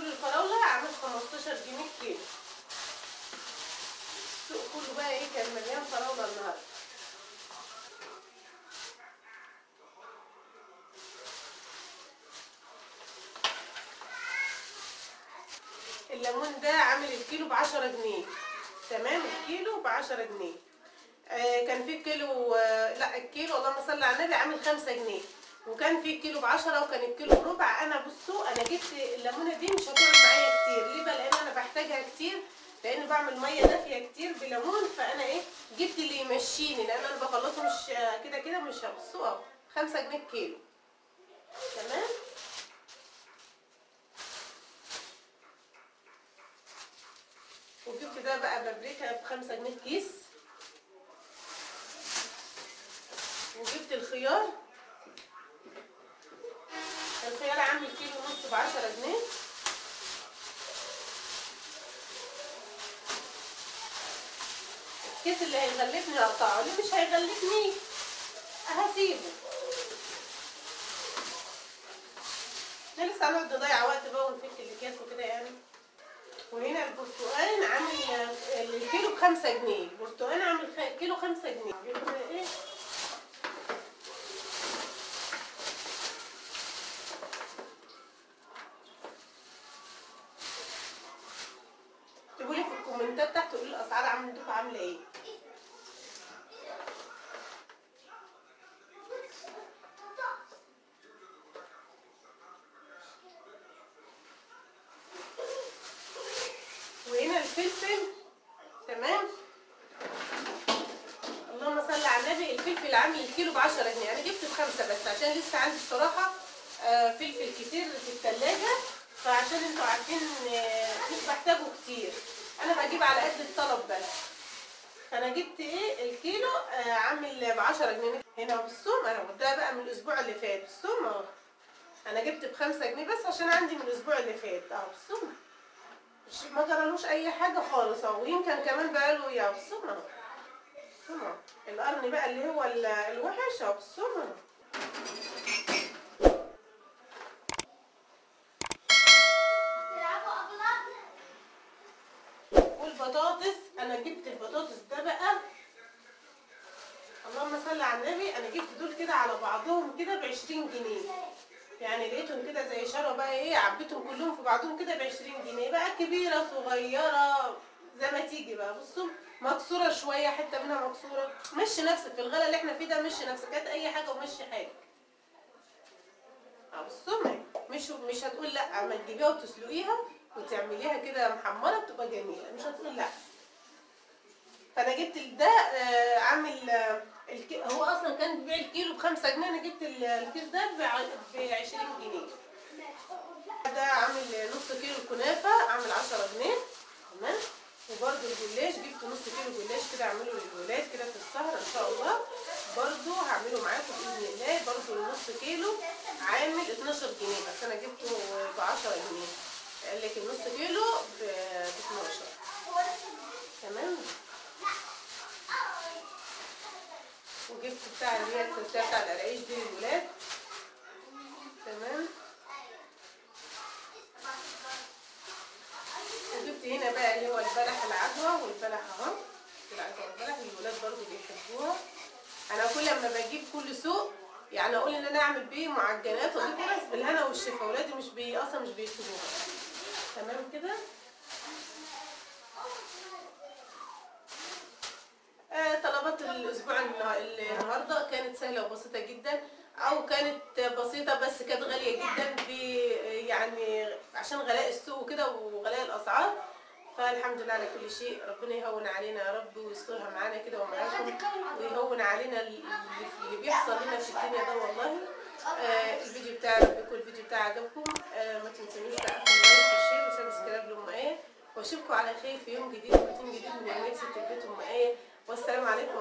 كيلو الفراوله عامل 15 جنيه الكيلو. السوق كله بقى ايه كان مليان فراوله النهارده. الليمون ده عامل الكيلو ب10 جنيه. تمام، الكيلو ب10 جنيه. كان في كيلو لا الكيلو اللهم صل على النبي عامل 5 جنيه، وكان في كيلو ب10 وكان الكيلو بربع. انا بصوا انا جبت الليمونه دي مش هتقعد معايا كتير. ليه بقى؟ لان انا بحتاجها كتير، لان بعمل ميه دافيه كتير بليمون. فانا ايه جبت اللي يمشيني، لان انا بخلصه مش كده كده مش هبصوا اهو 5 جنيه الكيلو. تمام. وجبت ده بقى بابريكا ب5 جنيه كيس. وجبت الخيار عامل كيلو ونص ب10 جنيه. الكيس اللي هيغلفني هقطعه، اللي مش هيغلفني هسيبه. احنا لسه هنقعد نضيع وقت بقى ونفك الاكياس وكده يعني. وهنا البرتقال عامل الكيلو ب5 جنيه. البرتقال عامل كيلو 5 جنيه. ايه اكتبوا لي في الكومنتات تحت قولوا لي الاسعار عندكم عامله ايه. وهنا الفلفل. تمام، اللهم صل على النبي. الفلفل عامل الكيلو ب10 جنيه. انا جبت ب5 بس عشان لسه عندي بصراحه فلفل كتير في الثلاجه، فعشان انتوا عارفين مش بحتاجه كتير، انا بجيب على قد الطلب بس. فانا جبت ايه الكيلو عامل ب10 جنيه. هنا بالثوم انا جبتها بقى من الاسبوع اللي فات. الثوم اهو انا جبت ب5 جنيه بس عشان عندي من الاسبوع اللي فات اهو. الثوم ما جرالوش اي حاجه خالص اهو، ويمكن كمان بقاله يا الثوم اهو. الثوم اهو القرن بقى اللي هو الوحش اهو. الثوم اهو. والبطاطس انا جبت البطاطس ده بقى اللهم صل على النبي. انا جبت دول كده على بعضهم كده ب20 جنيه. يعني لقيتهم كده زي شروه بقى ايه، عبيتهم كلهم في بعضهم كده ب20 جنيه بقى، كبيره صغيره زي ما تيجي بقى. بصوا مكسوره شويه، حته منها مكسوره. مشي نفسك في الغلا اللي احنا فيه ده، مشي نفسك هات اي حاجه ومشي حالك. بصوا مش هتقول لا اما تجيبيها وتسلقيها وتعمليها كده محمره بتبقى جميله، مش هتقول لا. فانا جبت ده عامل هو اصلا كان بيبيع الكيلو ب5 جنيه. انا جبت الكيس ده ب20 جنيه. ده عامل نص كيلو كنافه عامل 10 جنيه. تمام. وبرده الجلاش جبت نص كيلو جلاش كده اعمله للولاد كده في السهره ان شاء الله. برده هعمله معاكم باذن الله. برده النص كيلو عامل 12 جنيه بس انا جبته ب10 جنيه. قال لك النص كيلو ب12. تمام. وجبت بتاع اللي هي التوزيع بتاع القراقيش دي للولاد. تمام. وجبت هنا بقى اللي هو البلح العدوى والبلح اهو. العدوى والبلح الولاد برضو بيحبوها. انا كل لما بجيب كل سوق يعني اقول ان انا اعمل بيه معجنات واجيب ناس بالهنا والشفا. ولادي اصلا مش بيسيبوها. تمام كده. طلبات الاسبوع النهارده كانت سهله وبسيطه جدا، او كانت بسيطه بس كانت غاليه جدا يعني عشان غلاء السوق وكده وغلاء الاسعار. فالحمد لله على كل شيء. ربنا يهون علينا يا رب ويسترها معانا كده ومعاكم، ويهون علينا اللي بيحصل لنا في الدنيا ده والله. الفيديو بتاعي ربكم الفيديو بتاعي عجبكم. ما تنسونوش بقى في اللايك والشير وسبسكرايب لأم آية. واشوفكم على خير في يوم جديد وروتين جديد من يوميات ست البيت أم آية. والسلام عليكم.